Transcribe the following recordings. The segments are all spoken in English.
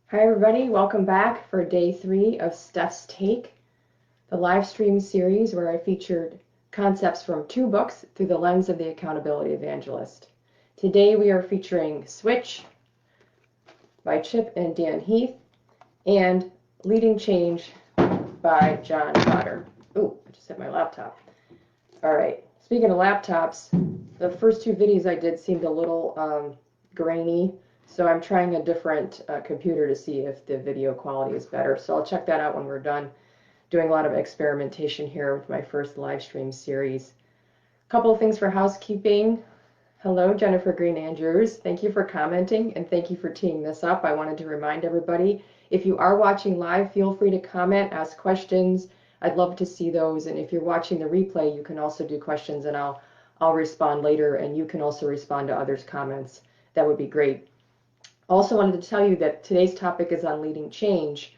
Hi everybody, welcome back for day 3 of Steph's Take, the live stream series where I featured concepts from 2 books through the lens of the accountability evangelist. Today we are featuring Switch by Chip and Dan Heath and Leading Change by John Cotter. Ooh, I just hit my laptop. Alright, speaking of laptops, the first 2 videos I did seemed a little grainy. So I'm trying a different computer to see if the video quality is better. So I'll check that out when we're done. Doing a lot of experimentation here with my first live stream series. A couple of things for housekeeping. Hello, Jennifer Green Andrews. Thank you for commenting and thank you for teeing this up. I wanted to remind everybody, if you are watching live, feel free to comment, ask questions. I'd love to see those. And if you're watching the replay, you can also do questions and I'll respond later, and you can also respond to others' comments. That would be great. Also wanted to tell you that today's topic is on leading change.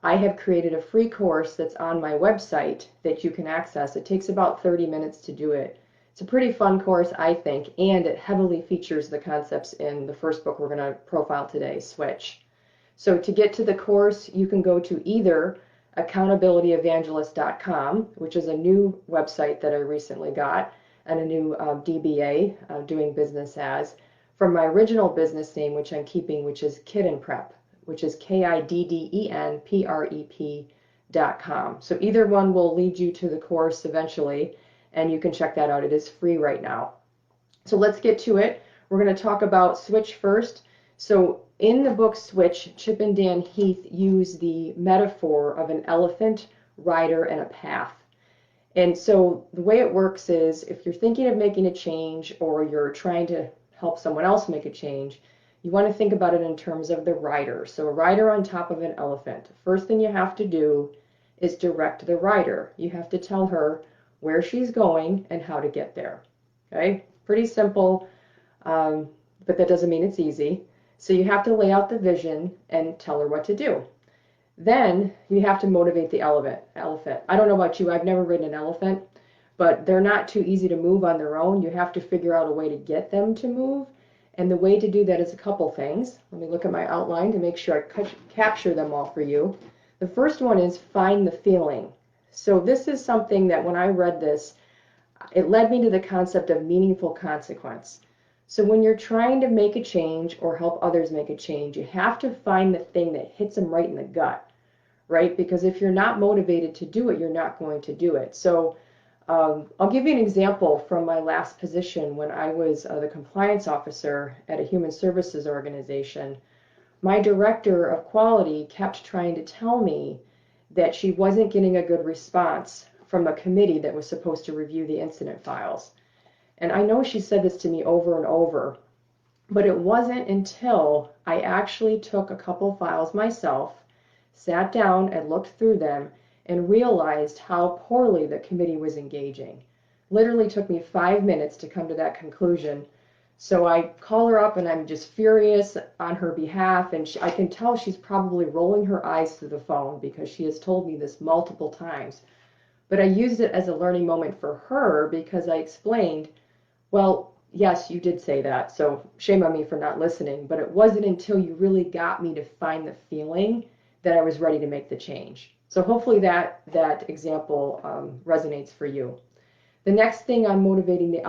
I have created a free course that's on my website that you can access. It takes about 30 minutes to do it. It's a pretty fun course, I think, and it heavily features the concepts in the first book we're going to profile today, Switch. So to get to the course, you can go to either accountabilityevangelist.com, which is a new website that I recently got, and a new DBA, doing business as, from my original business name, which I'm keeping, which is Kidden Prep, which is KIDDENPREP.com. So either one will lead you to the course eventually, and you can check that out. It is free right now. So let's get to it. We're going to talk about Switch first. So in the book Switch, Chip and Dan Heath use the metaphor of an elephant, rider, and a path. And so the way it works is, if you're thinking of making a change or you're trying to help someone else make a change, you want to think about it in terms of the rider. So a rider on top of an elephant. First thing you have to do is direct the rider. You have to tell her where she's going and how to get there. Okay? Pretty simple, but that doesn't mean it's easy. So you have to lay out the vision and tell her what to do. Then you have to motivate the elephant. I don't know about you, I've never ridden an elephant, but they're not too easy to move on their own. You have to figure out a way to get them to move. And the way to do that is a couple things. Let me look at my outline to make sure I capture them all for you. The first one is find the feeling. So this is something that when I read this, it led me to the concept of meaningful consequence. So when you're trying to make a change or help others make a change, you have to find the thing that hits them right in the gut, right? Because if you're not motivated to do it, you're not going to do it. So I'll give you an example from my last position when I was the compliance officer at a human services organization. My director of quality kept trying to tell me that she wasn't getting a good response from a committee that was supposed to review the incident files. And I know she said this to me over and over, but it wasn't until I actually took a couple files myself, sat down and looked through them, and realized how poorly the committee was engaging. Literally took me 5 minutes to come to that conclusion. So I call her up and I'm just furious on her behalf, and I can tell she's probably rolling her eyes through the phone because she has told me this multiple times. But I used it as a learning moment for her because I explained, well, yes, you did say that, so shame on me for not listening, but it wasn't until you really got me to find the feeling that I was ready to make the change. So hopefully that example resonates for you. The next thing on motivating the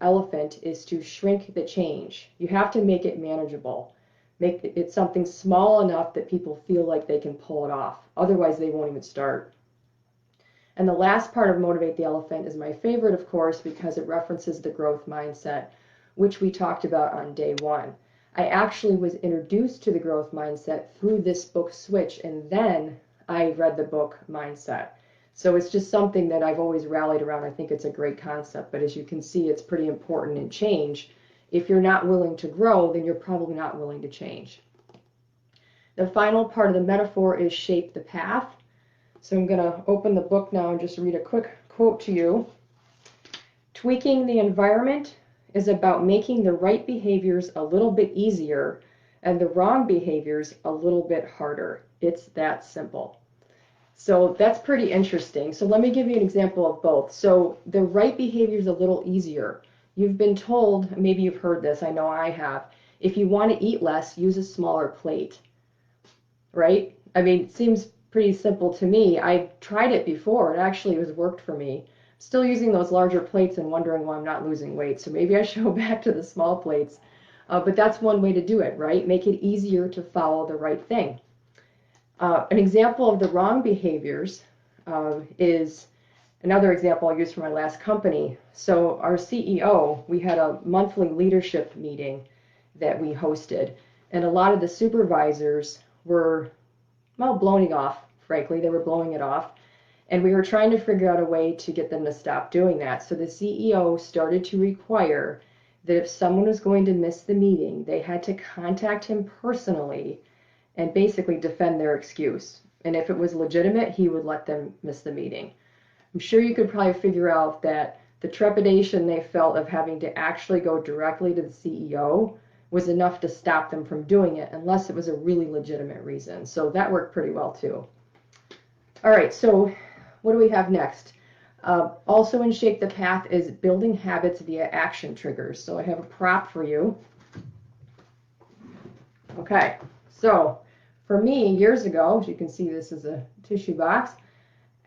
elephant is to shrink the change. You have to make it manageable. Make it something small enough that people feel like they can pull it off. Otherwise, they won't even start. And the last part of Motivate the Elephant is my favorite, of course, because it references the growth mindset, which we talked about on day 1. I actually was introduced to the growth mindset through this book, Switch, and then I read the book Mindset. So it's just something that I've always rallied around. I think it's a great concept, but as you can see, it's pretty important in change. If you're not willing to grow, then you're probably not willing to change. The final part of the metaphor is shape the path. So I'm going to open the book now and just read a quick quote to you. Tweaking the environment is about making the right behaviors a little bit easier and the wrong behaviors a little bit harder. It's that simple. So that's pretty interesting. So let me give you an example of both. So the right behavior is a little easier. You've been told, maybe you've heard this, I know I have, if you want to eat less, use a smaller plate. right? I mean, it seems pretty simple to me. I tried it before. It actually has worked for me. Still using those larger plates and wondering why I'm not losing weight. So maybe I should go back to the small plates. But that's one way to do it, right? Make it easier to follow the right thing. An example of the wrong behaviors is another example I'll use from my last company. So our CEO, we had a monthly leadership meeting that we hosted, and a lot of the supervisors were, well, blowing it off, frankly. They were blowing it off. And we were trying to figure out a way to get them to stop doing that. So the CEO started to require that if someone was going to miss the meeting, they had to contact him personally and basically defend their excuse. And if it was legitimate, he would let them miss the meeting. I'm sure you could probably figure out that the trepidation they felt of having to actually go directly to the CEO was enough to stop them from doing it, unless it was a really legitimate reason. So that worked pretty well too. All right, so what do we have next? Also in Shape the Path is building habits via action triggers. So I have a prop for you. Okay, so for me, years ago, as you can see, this is a tissue box.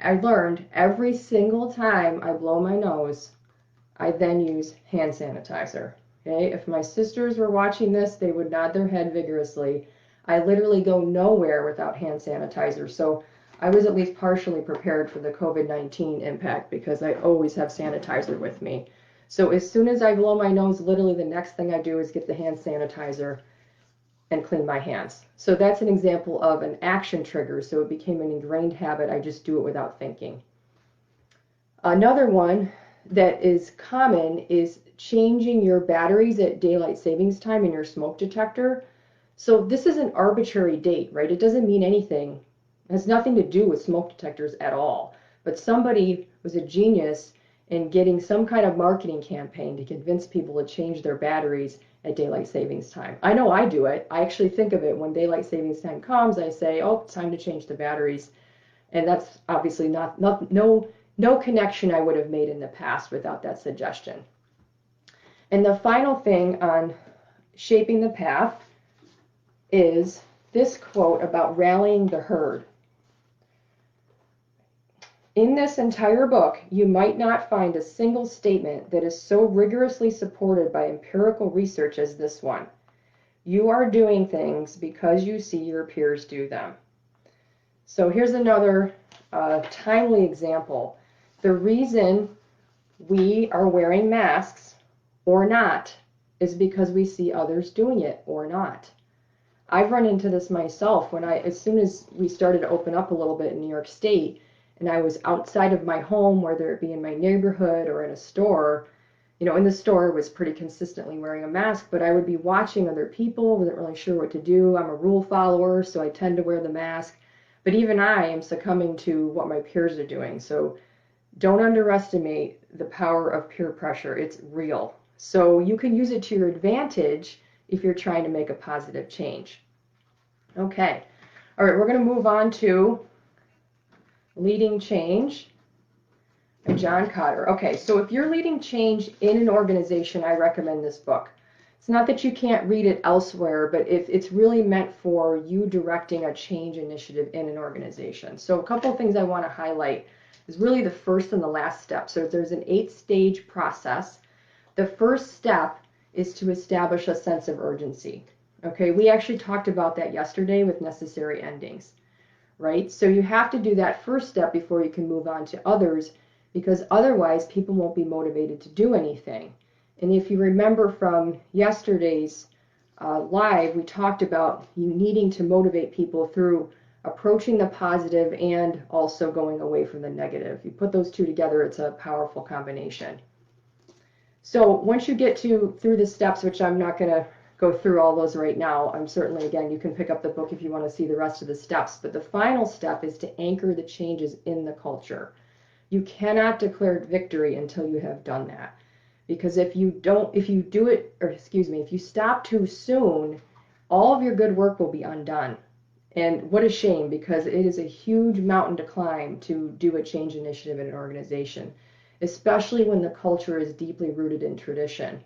I learned every single time I blow my nose, I then use hand sanitizer. Okay, if my sisters were watching this, they would nod their head vigorously. I literally go nowhere without hand sanitizer. So I was at least partially prepared for the COVID-19 impact because I always have sanitizer with me. So as soon as I blow my nose, literally the next thing I do is get the hand sanitizer and clean my hands. So that's an example of an action trigger. So it became an ingrained habit. I just do it without thinking. Another one that is common is changing your batteries at daylight savings time in your smoke detector. So this is an arbitrary date, right? It doesn't mean anything. It has nothing to do with smoke detectors at all. But somebody was a genius in getting some kind of marketing campaign to convince people to change their batteries at daylight savings time. I know I do it. I actually think of it when daylight savings time comes. I say, oh, it's time to change the batteries. And that's obviously no connection I would have made in the past without that suggestion. And the final thing on shaping the path is this quote about rallying the herd. In this entire book, you might not find a single statement that is so rigorously supported by empirical research as this one. You are doing things because you see your peers do them. So here's another timely example. The reason we are wearing masks or not is because we see others doing it or not. I've run into this myself when as soon as we started to open up a little bit in New York State, and I was outside of my home, whether it be in my neighborhood or in a store, in the store I was pretty consistently wearing a mask, but I would be watching other people, wasn't really sure what to do. I'm a rule follower, so I tend to wear the mask. But even I am succumbing to what my peers are doing. So don't underestimate the power of peer pressure. It's real. So you can use it to your advantage if you're trying to make a positive change. Okay. All right, we're going to move on to Leading Change by John Cotter. Okay, so if you're leading change in an organization, I recommend this book. It's not that you can't read it elsewhere, but it's really meant for you directing a change initiative in an organization. So a couple of things I want to highlight is really the first and the last step. So there's an 8-stage process. The first step is to establish a sense of urgency. Okay, we actually talked about that yesterday with necessary endings, right? So you have to do that first step before you can move on to others, because otherwise people won't be motivated to do anything. And if you remember from yesterday's live, we talked about you needing to motivate people through approaching the positive and also going away from the negative. You put those two together, it's a powerful combination. So once you get through the steps, which I'm not going to go through all those right now, I'm certainly, again, you can pick up the book if you want to see the rest of the steps, but the final step is to anchor the changes in the culture. You cannot declare victory until you have done that. Because if you stop too soon, all of your good work will be undone. And what a shame, because it is a huge mountain to climb to do a change initiative in an organization, especially when the culture is deeply rooted in tradition.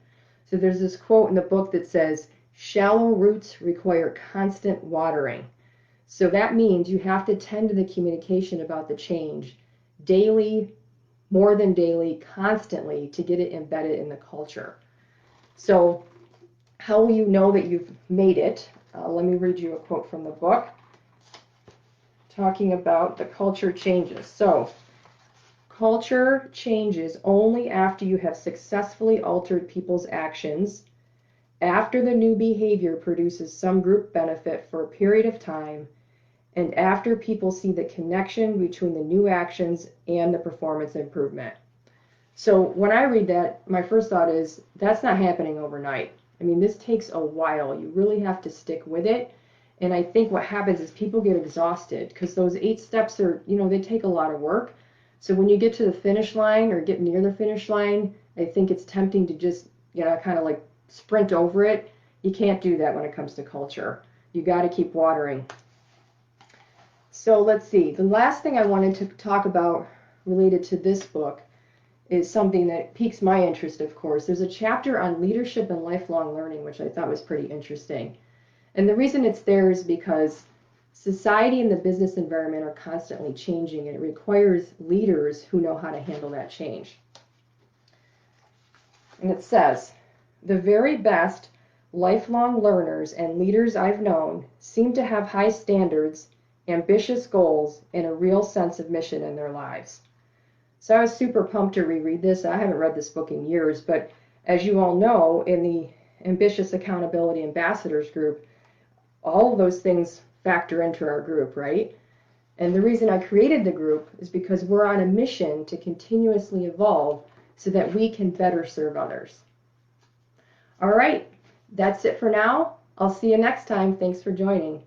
So there's this quote in the book that says, "Shallow roots require constant watering." So that means you have to tend to the communication about the change daily, more than daily, constantly, to get it embedded in the culture. So how will you know that you've made it? Let me read you a quote from the book talking about the culture changes. So, culture changes only after you have successfully altered people's actions, after the new behavior produces some group benefit for a period of time, and after people see the connection between the new actions and the performance improvement. So when I read that, my first thought is that's not happening overnight. I mean, this takes a while. You really have to stick with it. And I think what happens is people get exhausted because those 8 steps are, they take a lot of work. So when you get to the finish line or get near the finish line, I think it's tempting to just, kind of like sprint over it. You can't do that when it comes to culture. You got to keep watering. So let's see. The last thing I wanted to talk about related to this book is something that piques my interest, of course. There's a chapter on leadership and lifelong learning, which I thought was pretty interesting. And the reason it's there is because society and the business environment are constantly changing, and it requires leaders who know how to handle that change. And it says, the very best lifelong learners and leaders I've known seem to have high standards, ambitious goals, and a real sense of mission in their lives. So I was super pumped to reread this. I haven't read this book in years, but as you all know, in the Ambitious Accountability Ambassadors group, all of those things factor into our group, right? And the reason I created the group is because we're on a mission to continuously evolve so that we can better serve others. All right, that's it for now. I'll see you next time. Thanks for joining.